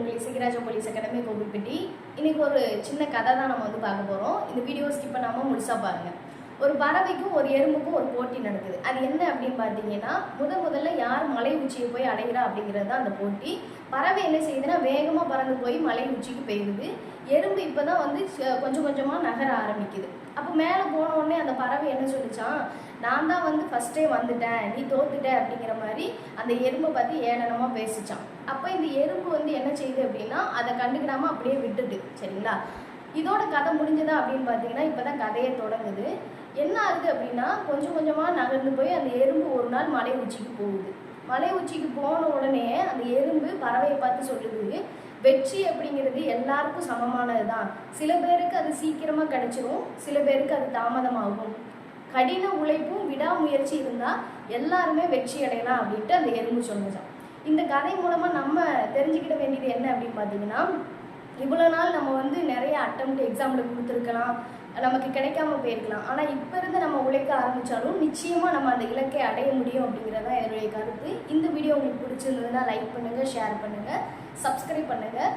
நண்பர்களே, Sinharaja police academy Kovilpatti. இன்னைக்கு ஒரு சின்ன கதை தான் நம்ம பார்க்க போகிறோம். இந்த வீடியோ ஸ்கிப் பண்ணாமல் முழுசாக பாருங்கள். ஒரு பறவைக்கும் ஒரு எறும்புக்கும் ஒரு போட்டி நடக்குது. அது என்ன அப்படின்னு பார்த்தீங்கன்னா, முதல்ல யார் மலை உச்சியை போய் அடைகிறா அப்படிங்கிறது தான் அந்த போட்டி. பறவை என்ன செய்யுதுன்னா, வேகமாக பறந்து போய் மலை உச்சிக்கு போயிடுது. எறும்பு இப்போ தான் கொஞ்சம் கொஞ்சமாக நகர ஆரம்பிக்குது. அப்போ மேலே போன உடனே அந்த பறவை என்ன சொல்லிச்சான், நான் தான் ஃபஸ்ட்டே வந்துட்டேன், நீ தோத்துட்ட அப்படிங்கிற மாதிரி அந்த எறும்பை பார்த்து ஏளனமாக பேசிச்சான். அப்போ இந்த எறும்பு என்ன செய்யுது அப்படின்னா, அதை கண்டுக்கிடாமல் அப்படியே விட்டுது. சரிங்களா? இதோட கதை முடிஞ்சதா அப்படின்னு பார்த்தீங்கன்னா, இப்போ தான் கதையே தொடங்குது. என்ன ஆகுது அப்படின்னா, கொஞ்சம் கொஞ்சமாக நகர்ந்து போய் அந்த எறும்பு ஒரு நாள் மலை உச்சிக்கு போகுது. மலை உச்சிக்கு போன உடனே அந்த எறும்பு பறவையை பார்த்து சொல்லுது, வெற்றி அப்படிங்கிறது எல்லாருக்கும் சமமானது தான். சில பேருக்கு அது சீக்கிரமாக கிடைச்சிரும், சில பேருக்கு அது தாமதமாகும். கடின உழைப்பும் விடாமுயற்சி இருந்தால் எல்லாருமே வெற்றி அடையலாம் அப்படின்ட்டு அந்த எறும்பு சொன்னதான். இந்த கதை மூலமாக நம்ம தெரிஞ்சுக்கிட வேண்டியது என்ன அப்படின்னு பார்த்தீங்கன்னா, இவ்வளோ நாள் நம்ம நிறைய அட்டம்ப்ட் எக்ஸாமில் கொடுத்துருக்கலாம், நமக்கு கிடைக்காம போயிருக்கலாம். ஆனால் இப்போ இருந்து நம்ம உழைக்க ஆரம்பித்தாலும் நிச்சயமாக நம்ம அந்த இலக்கை அடைய முடியும் அப்படிங்கிறதான் என்னுடைய கருத்து. இந்த வீடியோ உங்களுக்கு பிடிச்சிருந்ததுன்னா லைக் பண்ணுங்கள், ஷேர் பண்ணுங்கள், சப்ஸ்கிரைப் பண்ணுங்கள்.